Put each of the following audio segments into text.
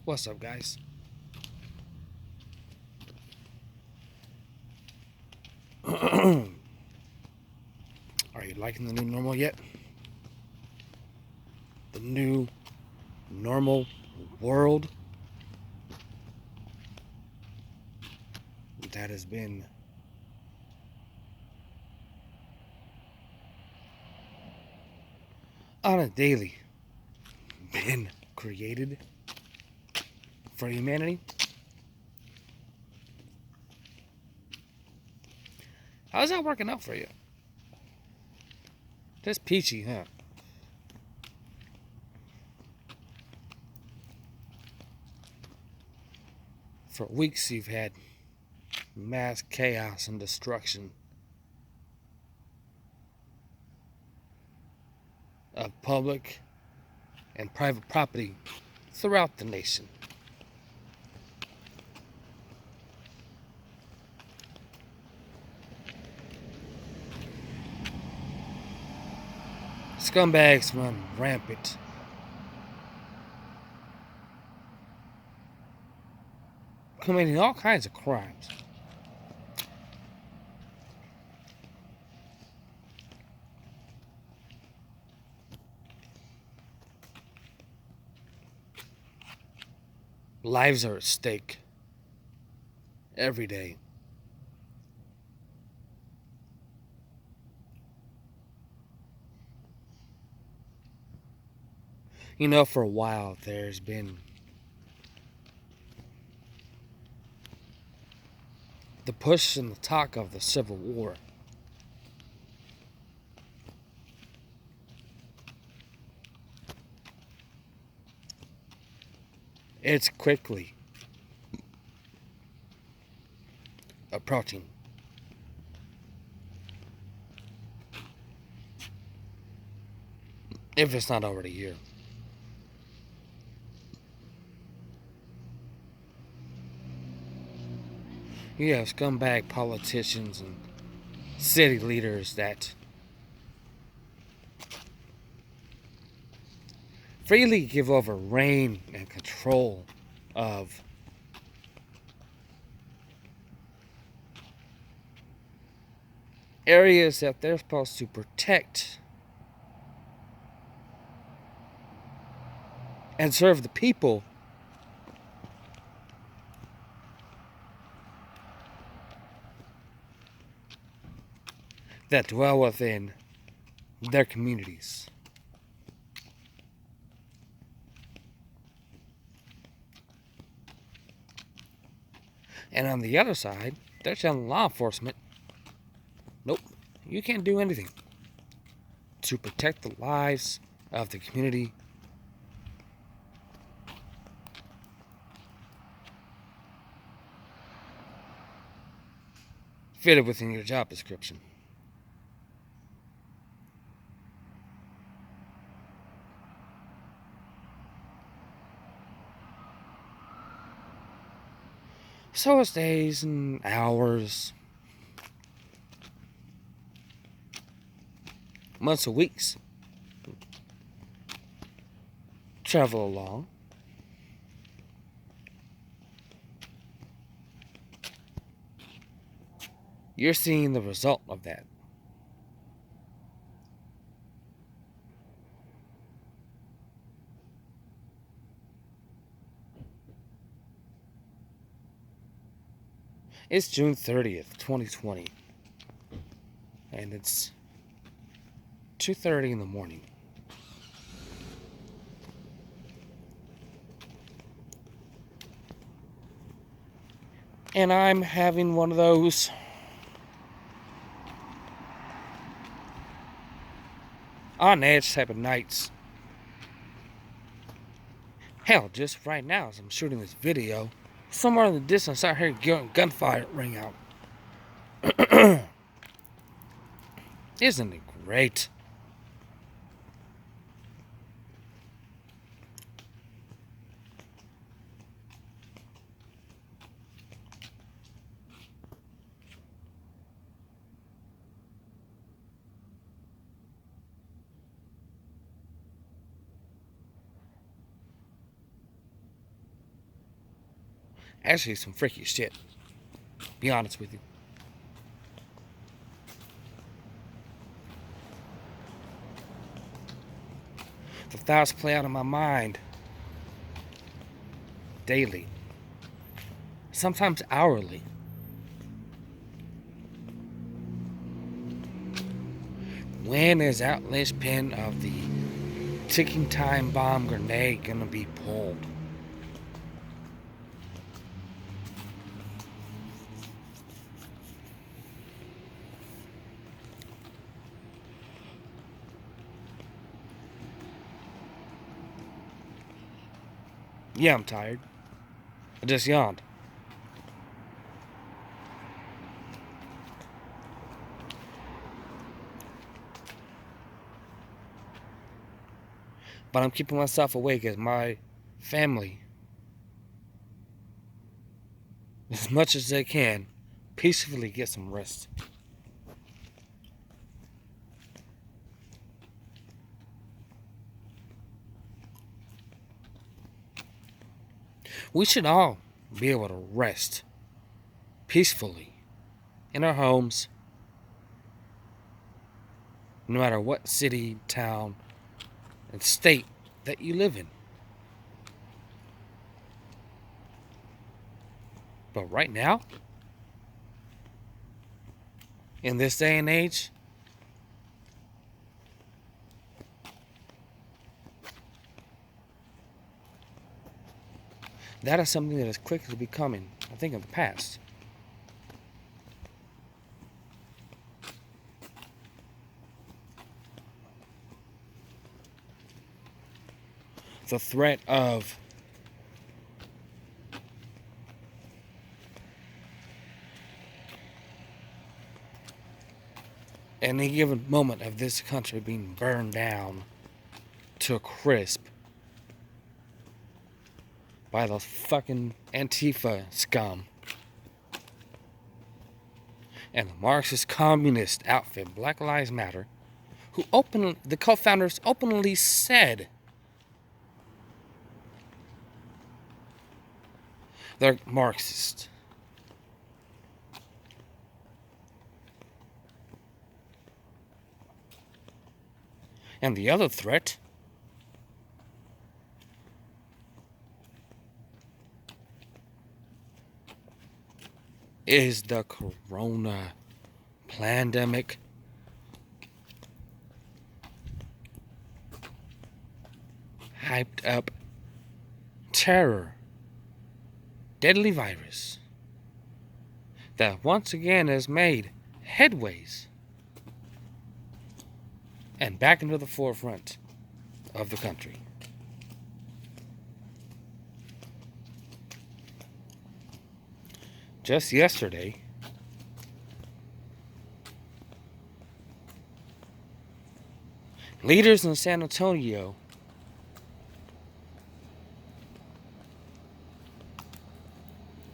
What's up, guys? Are you liking the new normal yet? The new normal world that has been on a daily been created for humanity? How's that working out for you? Just peachy, huh? For weeks you've had mass chaos and destruction of public and private property throughout the nation. Scumbags run rampant. Committing all kinds of crimes. Lives are at stake every day. You know, for a while there's been the push and the talk of the Civil War. It's quickly approaching. If it's not already here. You have scumbag politicians and city leaders that freely give over reign and control of areas that they're supposed to protect and serve the people that dwell within their communities. And on the other side, they're telling law enforcement, nope, you can't do anything to protect the lives of the community fitted within your job description. So it's days and hours, months and weeks. Travel along. You're seeing the result of that. It's June 30th, 2020, and it's 2:30 in the morning. And I'm having one of those on edge type of nights. Hell, just right now as I'm shooting this video, somewhere in the distance I hear gunfire ring out. Isn't it great? Actually, some freaky shit. Be honest with you. The thoughts play out in my mind daily, sometimes hourly. When is that linchpin of the ticking time bomb grenade gonna be pulled? Yeah, I'm tired. I just yawned. But I'm keeping myself awake as my family, as much as they can, peacefully get some rest. We should all be able to rest peacefully in our homes, no matter what city, town, and state that you live in. But right now, in this day and age, that is something that is quickly becoming a thing of the past. The threat of any given moment of this country being burned down to a crisp by those fucking Antifa scum and the Marxist communist outfit Black Lives Matter, who the co-founders openly said they're Marxist. And the other threat is the corona pandemic. Hyped up terror, deadly virus that once again has made headways and back into the forefront of the country. Just yesterday, leaders in San Antonio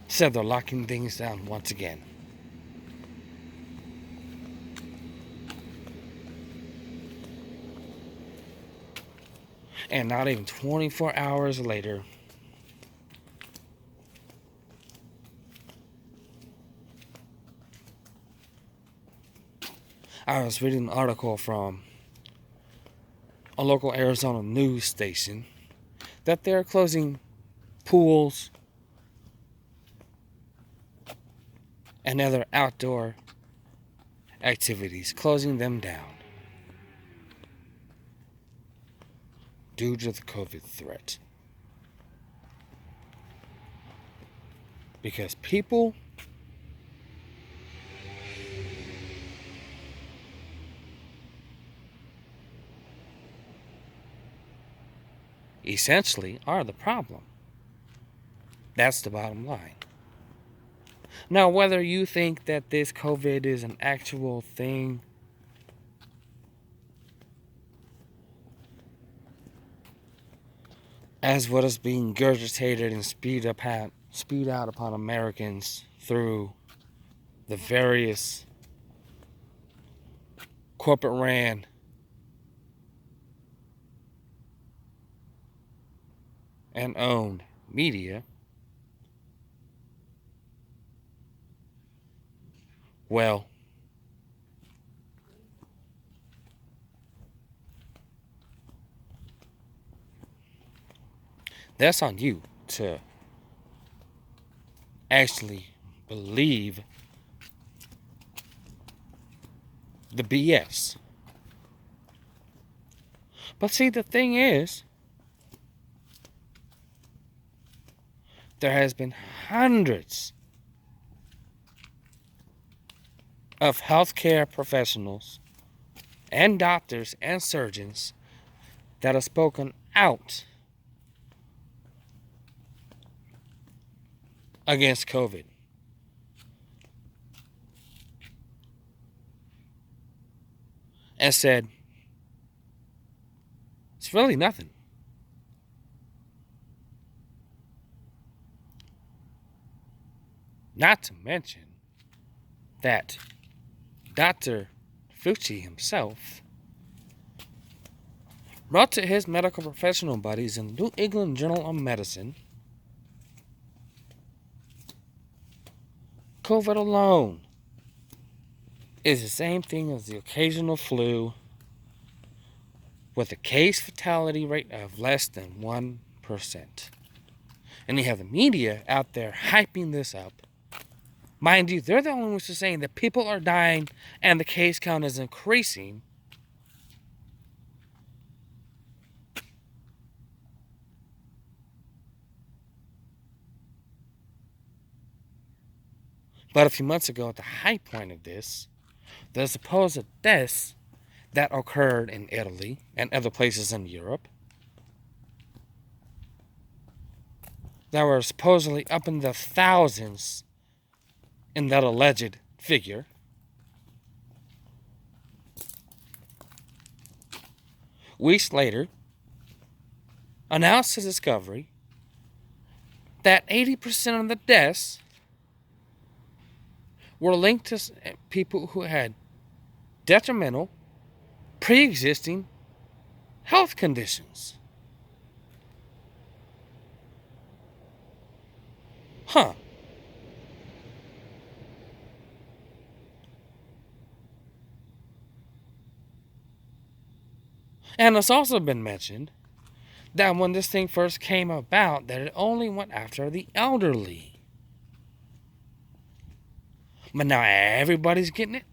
said they're locking things down once again. And not even 24 hours later, I was reading an article from a local Arizona news station that they're closing pools and other outdoor activities, closing them down due to the COVID threat. Because people essentially are the problem. That's the bottom line. Now, whether you think that this COVID is an actual thing, as what is being regurgitated and spewed out upon Americans through the various corporate ran and owned media, Well, that's on you to actually believe the BS. But see, the thing is, there has been hundreds of healthcare professionals and doctors and surgeons that have spoken out against COVID. And said, it's really nothing. Not to mention that Dr. Fauci himself wrote to his medical professional buddies in the New England Journal of Medicine, COVID alone is the same thing as the occasional flu with a case fatality rate of less than 1%. And you have the media out there hyping this up. Mind you, they're the only ones who are saying that people are dying and the case count is increasing. But a few months ago, at the high point of this, the supposed deaths that occurred in Italy and other places in Europe that were supposedly up in the thousands in that alleged figure, weeks later, announced the discovery that 80% of the deaths were linked to people who had detrimental, pre-existing health conditions. Huh. And it's also been mentioned that when this thing first came about, that it only went after the elderly. But now everybody's getting it.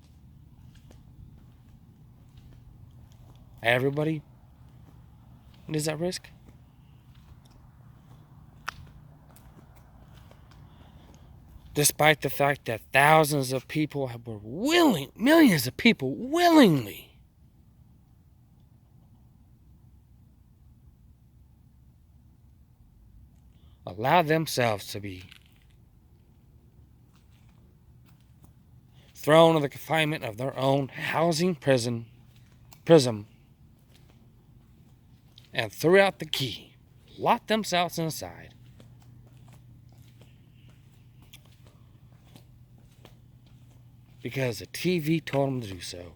Everybody is at risk. Despite the fact that thousands of people were willing, millions of people willingly allow themselves to be thrown in the confinement of their own housing prism, and threw out the key, locked themselves inside. Because the TV told them to do so.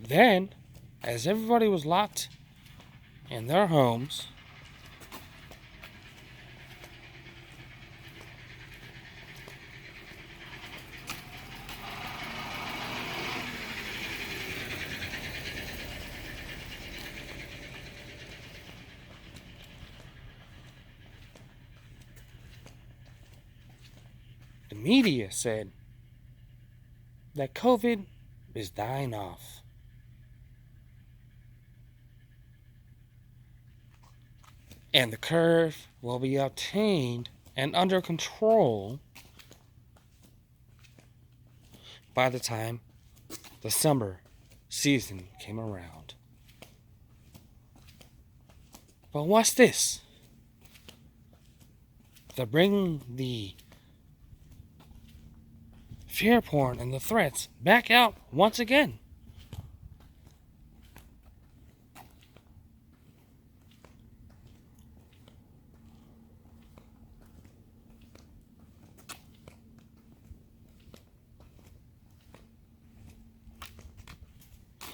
Then, as everybody was locked in their homes, the media said that COVID is dying off. And the curve will be obtained and under control by the time the summer season came around. But what's this? They're bringing the fear porn and the threats back out once again.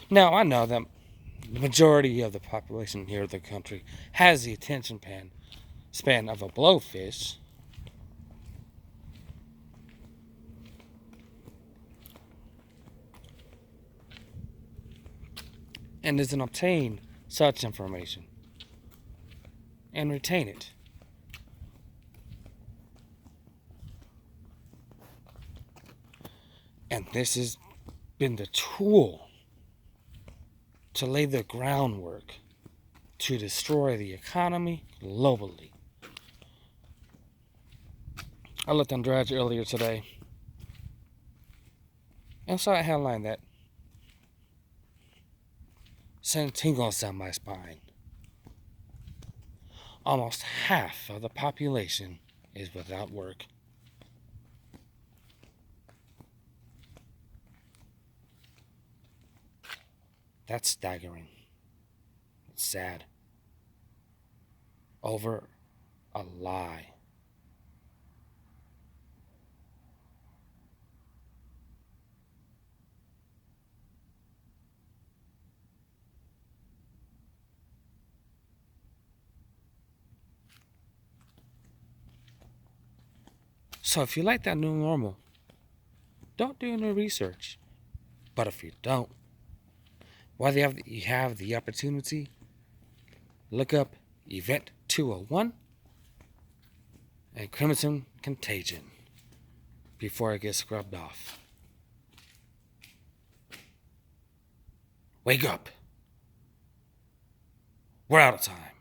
Now, I know that the majority of the population here in the country has the attention span of a blowfish. And doesn't obtain such information and retain it. And this has been the tool to lay the groundwork to destroy the economy globally. I looked on Dredge earlier today and saw a headline that sent tingles down my spine. Almost half of the population is without work. That's staggering. It's sad. Over a lie. So if you like that new normal, don't do any research. But if you don't, whether you have the opportunity, look up Event 201 and Crimson Contagion before it gets scrubbed off. Wake up. We're out of time.